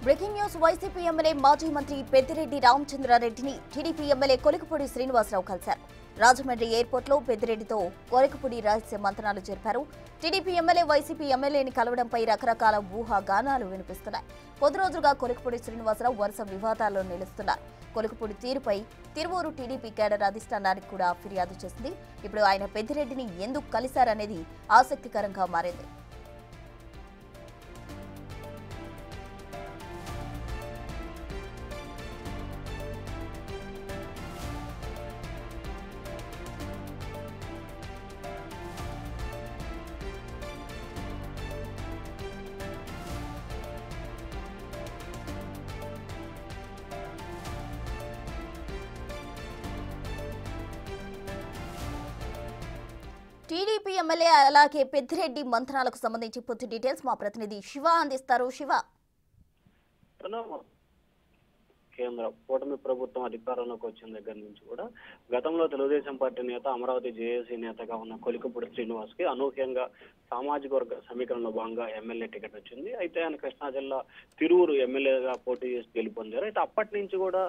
Breaking news YCP MLA మాజీ మంత్రి Peddireddy రామచంద్రారెడ్డిని TDP MLA Kolikapudi Srinivasarao కలిశారు. రాజమండ్రి ఎయిర్పోర్ట్లో పెద్దిరెడ్డితో కొలికపూడి రహస్య మంతనాలు జరిపారు. టీడీపీ ఎమ్మెల్యే వైసీపీ ఎమ్మెల్యేని కలవడంపై రకరకాల ఊహాగానాలు వినిపిస్తున్నాయి. కొద్ది రోజులుగా కొలికపూడి శ్రీనివాసరావు వరుస వివాదాల్లో నిలుస్తున్నారు. కొలికపూడి తీరుపై తిరువూరు టీడీపీ కేడర్ అధిష్టానానికి కూడా ఫిర్యాదు చేసింది. ఇప్పుడు ఆయన పెద్దిరెడ్డిని ఎందుకు కలిశారనేది ఆసక్తికరంగా మారింది. టీడీపీ ఎమ్మెల్యే అలాగే పెద్దిరెడ్డి మంతనాలకు సంబంధించి పూర్తి డీటెయిల్స్ మా ప్రతినిధి శివ అందిస్తారు. శివ, కేంద్ర కూటమి ప్రభుత్వం అధికారంలోకి వచ్చిన దగ్గర నుంచి కూడా గతంలో తెలుగుదేశం పార్టీ నేత అమరావతి జేఏసీ నేతగా ఉన్న కొలికపూడి శ్రీనివాస్ కి అనూహ్యంగా సామాజిక వర్గ సమీకరణలో భాగంగా ఎమ్మెల్యే టికెట్ వచ్చింది. అయితే ఆయన కృష్ణా జిల్లా తిరువూరు ఎమ్మెల్యేగా పోటీ చేసి గెలుపొందారు. అయితే అప్పటి నుంచి కూడా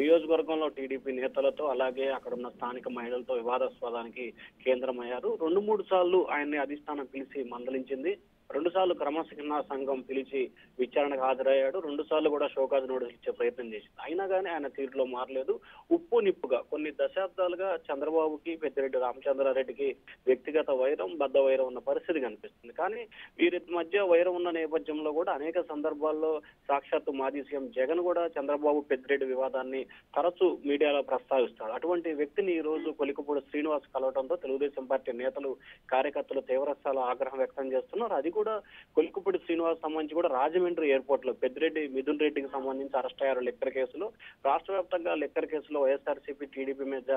నియోజకవర్గంలో టీడీపీ నేతలతో అలాగే అక్కడ ఉన్న స్థానిక మహిళలతో వివాదాస్పదానికి కేంద్రమయ్యారు. 2-3 సార్లు ఆయన్ని అధిష్టానం పిలిచి మందలించింది. 2 సార్లు క్రమశిక్షణా సంఘం పిలిచి విచారణకు హాజరయ్యాడు. 2 సార్లు కూడా షోకాజ్ నోటీసులు ఇచ్చే ప్రయత్నం చేసింది. అయినా కానీ ఆయన తీరులో మారలేదు. ఉప్పు నిప్పుగా కొన్ని దశాబ్దాలుగా చంద్రబాబుకి పెద్దిరెడ్డి రామచంద్రారెడ్డికి వ్యక్తిగత వైరం, బద్ద వైరం ఉన్న పరిస్థితి కనిపిస్తుంది. కానీ వీరి మధ్య వైరం ఉన్న నేపథ్యంలో కూడా అనేక సందర్భాల్లో సాక్షాత్తు మాజీ సీఎం జగన్ కూడా చంద్రబాబు పెద్దిరెడ్డి వివాదాన్ని తరచూ మీడియాలో ప్రస్తావిస్తాడు. అటువంటి వ్యక్తిని ఈ రోజు కొలికపూడి శ్రీనివాస్ కలవడంతో తెలుగుదేశం పార్టీ నేతలు, కార్యకర్తలు తీవ్రస్థాయిలో ఆగ్రహం వ్యక్తం చేస్తున్నారు. అది కూడా కొలికపూడి శ్రీనివాస్ సంబంధించి కూడా రాజమండ్రి ఎయిర్పోర్ట్ లో పెద్దిరెడ్డి మిథున్ రెడ్డికి సంబంధించి అరెస్ట్ అయ్యారు లిక్కర్ కేసులో. రాష్ట్ర వ్యాప్తంగా లిక్కర్ కేసులో వైఎస్ఆర్సీపీ, టీడీపీ మీద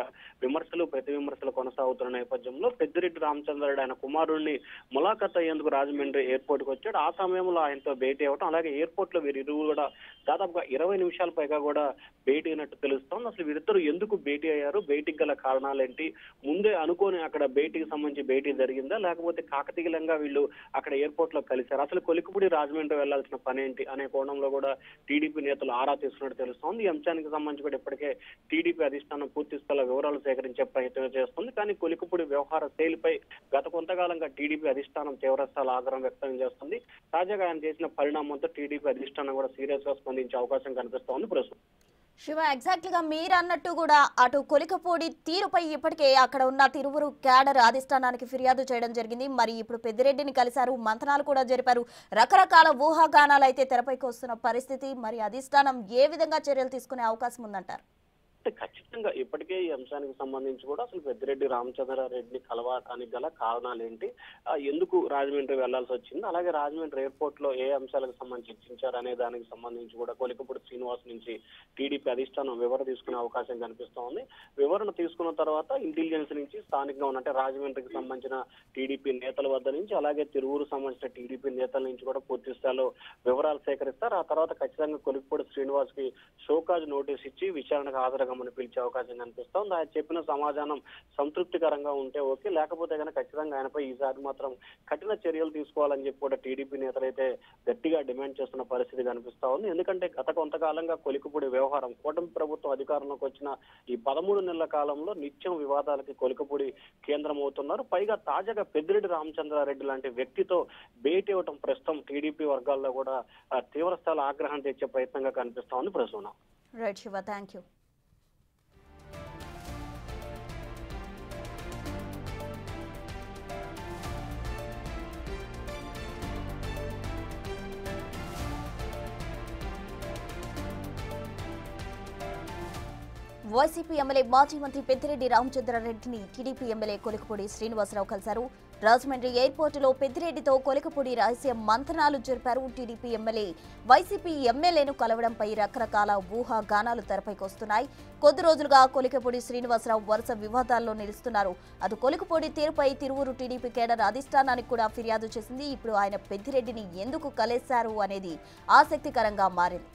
విమర్శలు, ప్రతి విమర్శలు కొనసాగుతున్న నేపథ్యంలో పెద్దిరెడ్డి రామచంద్రారెడ్డి ఆయన కుమారుడిని ములాఖత్ అయ్యేందుకు రాజమండ్రి ఎయిర్పోర్ట్ కు వచ్చాడు. ఆ సమయంలో ఆయనతో భేటీ అవ్వడం, అలాగే ఎయిర్పోర్ట్ లో వీరిరువురు కూడా దాదాపుగా 20 నిమిషాల పైగా కూడా భేటీ అయినట్టు తెలుస్తోంది. అసలు వీరిద్దరు ఎందుకు భేటీ అయ్యారు, భేటీకి గల కారణాలేంటి, ముందే అనుకోని అక్కడ భేటీకి సంబంధించి భేటీ జరిగిందా లేకపోతే కాకతీయంగా వీళ్ళు అక్కడ ఎయిర్పోర్ట్ లో కలిశారు, అసలు కొలికపూడి రాజమండ్రి వెళ్లాల్సిన పని ఏంటి అనే కోణంలో కూడా టీడీపీ నేతలు ఆరా తీస్తున్నట్టు తెలుస్తోంది. ఈ అంశానికి సంబంధించి కూడా ఇప్పటికే టీడీపీ అధిష్టానం పూర్తి స్థల వివరాలు సేకరించే ప్రయత్నం చేస్తుంది. కానీ కొలికపూడి వ్యవహార శైలిపై గత కొంతకాలంగా టీడీపీ అధిష్టానం తీవ్రస్థాయిలో ఆగ్రహం వ్యక్తం చేస్తుంది. తాజాగా ఆయన చేసిన పరిణామంతో టీడీపీ అధిష్టానం కూడా సీరియస్ గా స్పందించే అవకాశం కనిపిస్తోంది ప్రస్తుతం. శివ, ఎగ్జాక్ట్ గా మీరు అన్నట్టు కూడా అటు కొలికపూడి తీరుపై ఇప్పటికే అక్కడ ఉన్న తిరువురు క్యాడర్ అధిష్టానానికి ఫిర్యాదు చేయడం జరిగింది. మరి ఇప్పుడు పెద్దిరెడ్డిని కలిశారు, మంతనాలు కూడా జరిపారు. రకరకాల ఊహాగానాలు అయితే తెరపైకి వస్తున్న పరిస్థితి. మరి అధిష్టానం ఏ విధంగా చర్యలు తీసుకునే అవకాశం ఉందంటారు? ఖచ్చితంగా ఇప్పటికే ఈ అంశానికి సంబంధించి కూడా అసలు పెద్దిరెడ్డి రామచంద్రారెడ్డిని కలవటానికి గల కారణాలు ఏంటి, ఎందుకు రాజమండ్రి వెళ్లాల్సి వచ్చింది, అలాగే రాజమండ్రి ఎయిర్పోర్ట్ లో ఏ అంశాలకు సంబంధించి చర్చించారు అనే దానికి సంబంధించి కూడా కొలికపూడి శ్రీనివాస్ నుంచి టీడీపీ అధిష్టానం వివరణ తీసుకునే అవకాశం కనిపిస్తా ఉంది. వివరణ తీసుకున్న తర్వాత ఇంటెలిజెన్స్ నుంచి స్థానికంగా ఉన్నట్టే రాజమండ్రికి సంబంధించిన టీడీపీ నేతల వద్ద నుంచి అలాగే తిరువూరు సంబంధించిన టీడీపీ నేతల నుంచి కూడా పూర్తి స్థాయిలో వివరాలు సేకరిస్తారు. ఆ తర్వాత ఖచ్చితంగా కొలికపూడి శ్రీనివాస్ కి షోకాజ్ నోటీస్ ఇచ్చి విచారణకు హాజరు పిలిచే అవకాశం కనిపిస్తోంది. ఆయన చెప్పిన సమాధానం సంతృప్తికరంగా ఉంటే ఓకే, లేకపోతే కనుక ఖచ్చితంగా ఆయనపై ఈసారి మాత్రం కఠిన చర్యలు తీసుకోవాలని చెప్పి కూడా టీడీపీ నేతలైతే గట్టిగా డిమాండ్ చేస్తున్న పరిస్థితి కనిపిస్తా ఉంది. ఎందుకంటే గత కొంతకాలంగా కొలికపూడి వ్యవహారం కూటమి ప్రభుత్వం అధికారంలోకి వచ్చిన ఈ 13 నెలల కాలంలో నిత్యం వివాదాలకి కొలికపూడి కేంద్రం అవుతున్నారు. పైగా తాజాగా పెద్దిరెడ్డి రామచంద్రారెడ్డి లాంటి వ్యక్తితో భేటీ ఇవ్వడం ప్రస్తుతం టీడీపీ వర్గాల్లో కూడా తీవ్రస్థాయిలో ఆగ్రహం తెచ్చే ప్రయత్నంగా కనిపిస్తా ఉంది ప్రస్తుతం. Right Shiva, thank you. YCP MLA మాజీ మంత్రి పెద్దిరెడ్డి రామచంద్రారెడ్డిని టీడీపీ ఎమ్మెల్యే కొలికపూడి శ్రీనివాసరావు కలిశారు. రాజమండ్రి ఎయిర్పోర్టులో పెద్దిరెడ్డితో కొలికపూడి రహస్య మంతనాలు జరిపారు. టీడీపీ ఎమ్మెల్యే వైసీపీ ఎమ్మెల్యేను కలవడంపై రకరకాల ఊహాగానాలు తెరపైకి వస్తున్నాయి. కొద్ది రోజులుగా కొలికపూడి శ్రీనివాసరావు వరుస వివాదాల్లో నిలుస్తున్నారు. అటు కొలికపూడి తీరుపై తిరువూరు టీడీపీ కేడర్ అధిష్టానానికి కూడా ఫిర్యాదు చేసింది. ఇప్పుడు ఆయన పెద్దిరెడ్డిని ఎందుకు కలిశారు అనేది ఆసక్తికరంగా మారింది.